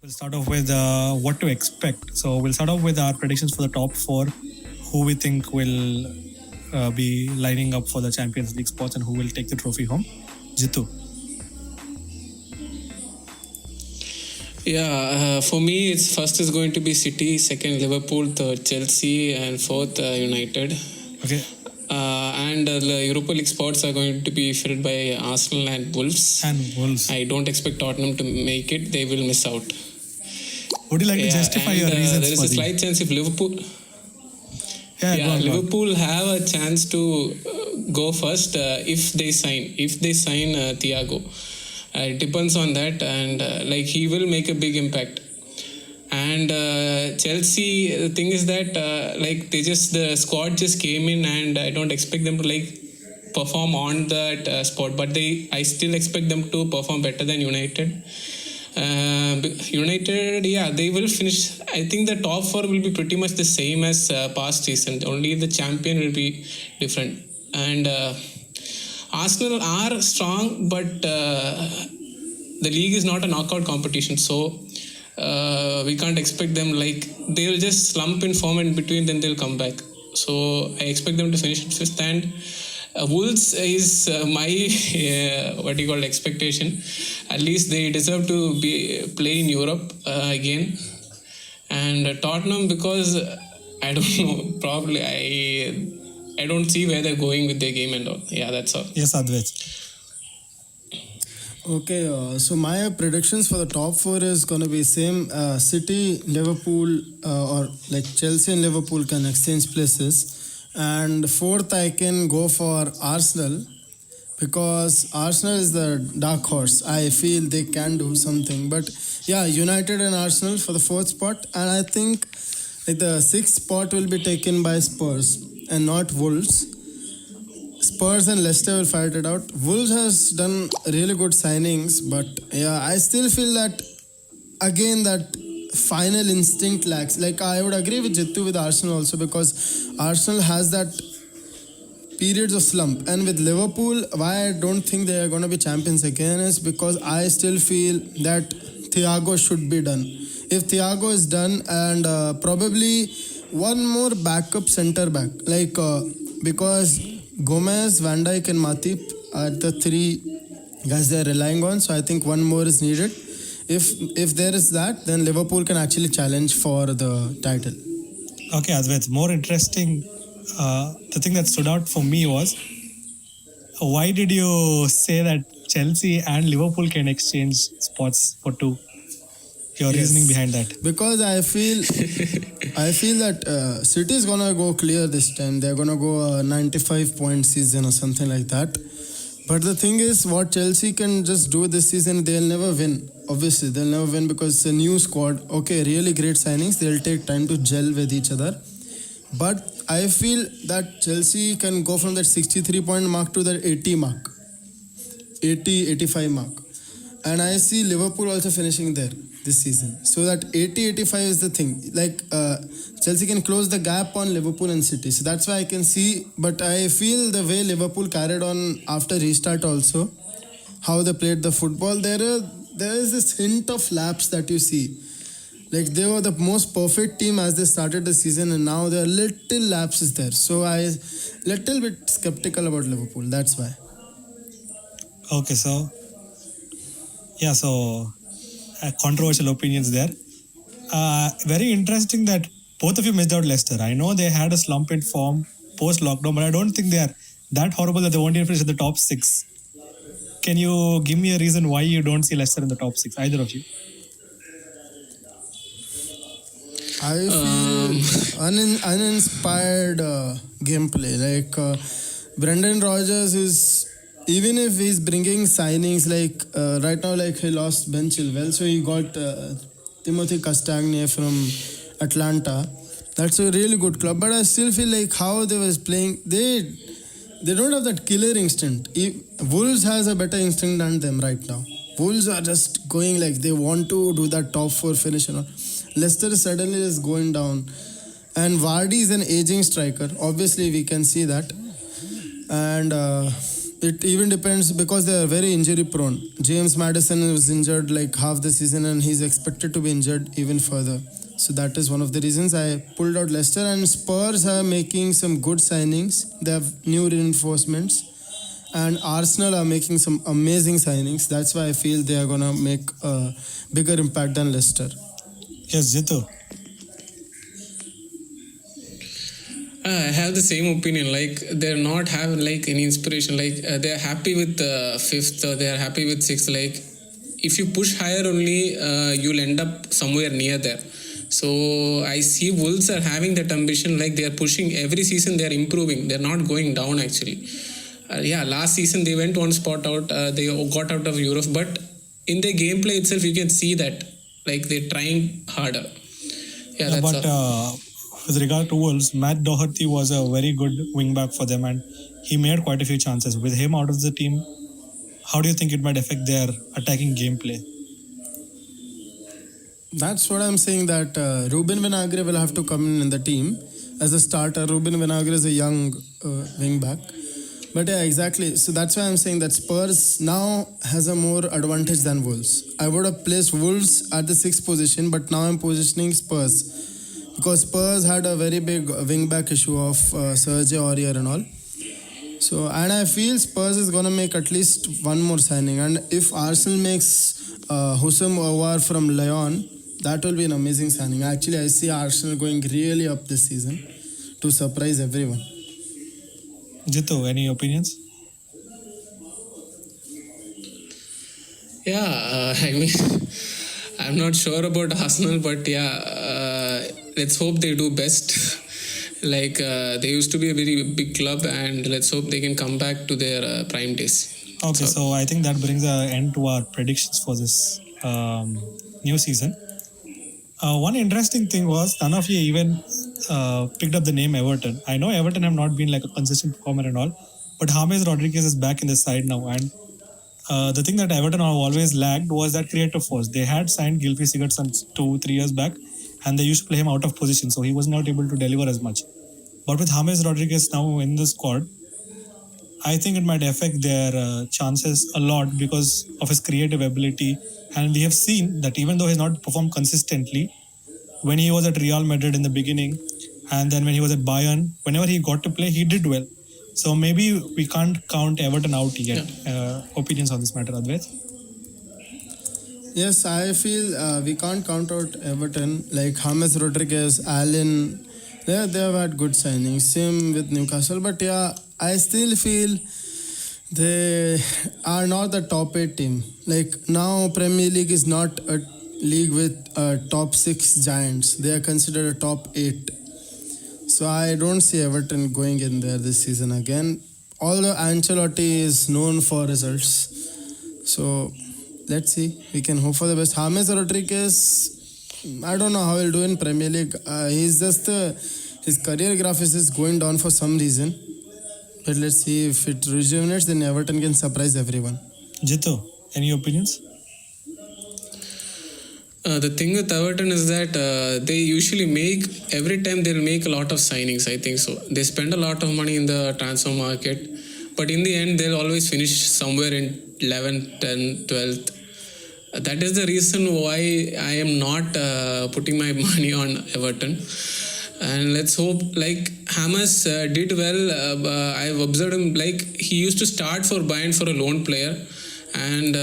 We'll start off with what to expect. So we'll start off with our predictions for the top four, who we think will be lining up for the Champions League spots and who will take the trophy home. Jitu. Yeah, for me, it's first is going to be City, second Liverpool, third Chelsea, and fourth United. Okay. And the Europa League spots are going to be filled by Arsenal and Wolves. I don't expect Tottenham to make it; they will miss out. Would you like to justify your reasons? There is a slight chance if Liverpool. Liverpool have a chance to go first if they sign Thiago. It depends on that, and he will make a big impact. And Chelsea, the thing is that the squad just came in, and I don't expect them to perform on that spot, but I still expect them to perform better than United. United, they will finish. I think the top four will be pretty much the same as past season. Only the champion will be different. And Arsenal are strong, but the league is not a knockout competition, so we can't expect them. They'll just slump in form in between, then they'll come back. So I expect them to finish at fifth. And Wolves is my expectation. At least they deserve to play in Europe again. And Tottenham, because I don't know, probably I don't see where they're going with their game and all. Yeah, that's all. Yes, Advait. Okay, so my predictions for the top four is going to be same. City, Liverpool, or Chelsea and Liverpool can exchange places. And fourth, I can go for Arsenal because Arsenal is the dark horse. I feel they can do something. But yeah, United and Arsenal for the fourth spot. And I think the sixth spot will be taken by Spurs and not Wolves. Spurs and Leicester will fight it out. Wolves has done really good signings, but yeah, I still feel that again that final instinct lacks. I would agree with Jitu with Arsenal also because Arsenal has that periods of slump, and with Liverpool, why I don't think they are going to be champions again is because I still feel that Thiago should be done. If Thiago is done and probably one more backup centre back, because Gomez, Van Dijk and Matip are the three guys they are relying on. So I think one more is needed. If there is that, then Liverpool can actually challenge for the title. Okay, Advait, more interesting. The thing that stood out for me was, why did you say that Chelsea and Liverpool can exchange spots for two? Your reasoning behind that? Because I feel that City is gonna go clear this time. They're gonna go a 95-point season or something like that. But the thing is, what Chelsea can just do this season, they'll never win. Obviously, they'll never win because it's a new squad. Okay, really great signings. They'll take time to gel with each other. But I feel that Chelsea can go from that 63-point mark to that 80 mark. 80-85 mark. And I see Liverpool also finishing there this season. So that 80-85 is the thing. Chelsea can close the gap on Liverpool and City. So that's why I can see. But I feel the way Liverpool carried on after restart also, how they played the football, there is this hint of lapse that you see. They were the most perfect team as they started the season, and now there are little lapses there. So I little bit skeptical about Liverpool. That's why. Okay, so yeah, so controversial opinions there. Very interesting that both of you missed out Leicester. I know they had a slump in form post-lockdown, but I don't think they are that horrible that they won't even finish in the top six. Can you give me a reason why you don't see Leicester in the top six, either of you? I feel uninspired gameplay. Brendan Rodgers is, even if he's bringing signings right now, he lost Ben Chilwell, so he got Timothy Castagne from Atlanta. That's a really good club, but I still feel how they was playing, they don't have that killer instinct. Wolves has a better instinct than them right now. Wolves are just going they want to do that top four finish and all. Leicester suddenly is going down, and Vardy is an aging striker. Obviously, we can see that, and it even depends because they are very injury prone. James Madison was injured like half the season and he's expected to be injured even further. So that is one of the reasons I pulled out Leicester. And Spurs are making some good signings. They have new reinforcements. And Arsenal are making some amazing signings. That's why I feel they are going to make a bigger impact than Leicester. Yes, Jitu. I have the same opinion. Like they're not having like any inspiration. Like they're happy with fifth or they are happy with sixth. Like if you push higher only, you'll end up somewhere near there. So I see Wolves are having that ambition. Like they are pushing every season. They are improving. They're not going down actually. Last season they went one spot out. They got out of Europe, but in their gameplay itself, you can see that like they're trying harder. Yeah, that's but all. with regard to Wolves, Matt Doherty was a very good wingback for them and he made quite a few chances. With him out of the team, how do you think it might affect their attacking gameplay? That's what I'm saying, that Ruben Vinagre will have to come in the team as a starter. Ruben Vinagre is a young wing back. But yeah, exactly. So that's why I'm saying that Spurs now has a more advantage than Wolves. I would have placed Wolves at the 6th position, but now I'm positioning Spurs. Because Spurs had a very big wing back issue of Serge Aurier and all. So, and I feel Spurs is going to make at least one more signing. And if Arsenal makes Houssem Aouar from Lyon, that will be an amazing signing. Actually, I see Arsenal going really up this season to surprise everyone. Jitu, any opinions? I mean, I'm not sure about Arsenal, but let's hope they do best. Like they used to be a very big club, and let's hope they can come back to their prime days. Okay, so I think that brings an end to our predictions for this new season. One interesting thing was none of you even picked up the name Everton. I know Everton have not been like a consistent performer and all, but James Rodriguez is back in the side now. And the thing that Everton have always lacked was that creative force. They had signed Gylfi Sigurdsson 2-3 years back, and they used to play him out of position, so he was not able to deliver as much. But with James Rodriguez now in the squad, I think it might affect their chances a lot because of his creative ability. And we have seen that even though he's not performed consistently, when he was at Real Madrid in the beginning, and then when he was at Bayern, whenever he got to play, he did well. So maybe we can't count Everton out yet. Opinions on this matter, Advait? Yes, I feel we can't count out Everton. Like James Rodriguez, Allen, they have had good signings. Same with Newcastle. But yeah, I still feel they are not the top 8 team. Like now Premier League is not a league with top 6 giants. They are considered a top 8. So I don't see Everton going in there this season again. Although Ancelotti is known for results. So let's see. We can hope for the best. James Rodriguez, I don't know how he'll do in Premier League. He's just his career graph is just going down for some reason. But let's see if it rejuvenates, then Everton can surprise everyone. Jitu, any opinions? The thing with Everton is that they usually every time they'll make a lot of signings, I think so. They spend a lot of money in the transfer market, but in the end, they'll always finish somewhere in 11th, 10th, 12th. That is the reason why I am not putting my money on Everton. And let's hope, like James did well. I've observed him, like he used to start for Bayern for a lone player. And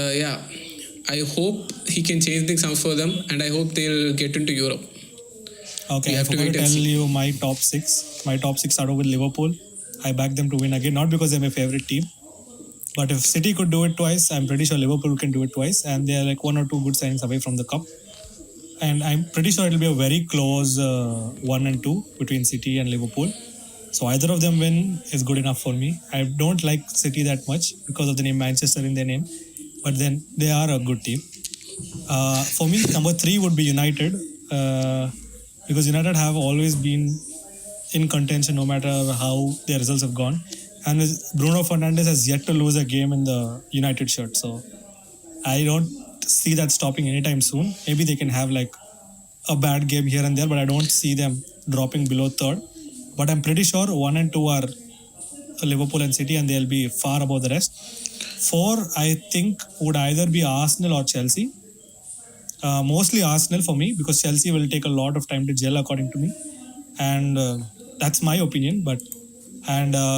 I hope he can change things up for them, and I hope they'll get into Europe. Okay, I forgot to tell you my top 6. My top 6 started with Liverpool. I back them to win again, not because they're my favorite team, but if City could do it twice, I'm pretty sure Liverpool can do it twice, and they're like 1 or 2 good signings away from the cup. And I'm pretty sure it'll be a very close 1 and 2 between City and Liverpool. So either of them win is good enough for me. I don't like City that much because of the name Manchester in their name, but then they are a good team. For me, number 3 would be United because United have always been in contention no matter how their results have gone. And Bruno Fernandes has yet to lose a game in the United shirt. So I don't see that stopping anytime soon. Maybe they can have like a bad game here and there, but I don't see them dropping below 3rd. But I'm pretty sure 1 and 2 are Liverpool and City, and they'll be far above the rest. 4, I think, would either be Arsenal or Chelsea. Mostly Arsenal for me, because Chelsea will take a lot of time to gel, according to me, and that's my opinion.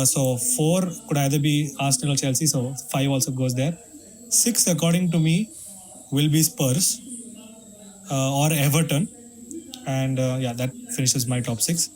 So 4 could either be Arsenal or Chelsea. So 5 also goes there. 6, according to me, will be Spurs or Everton, and that finishes my top 6.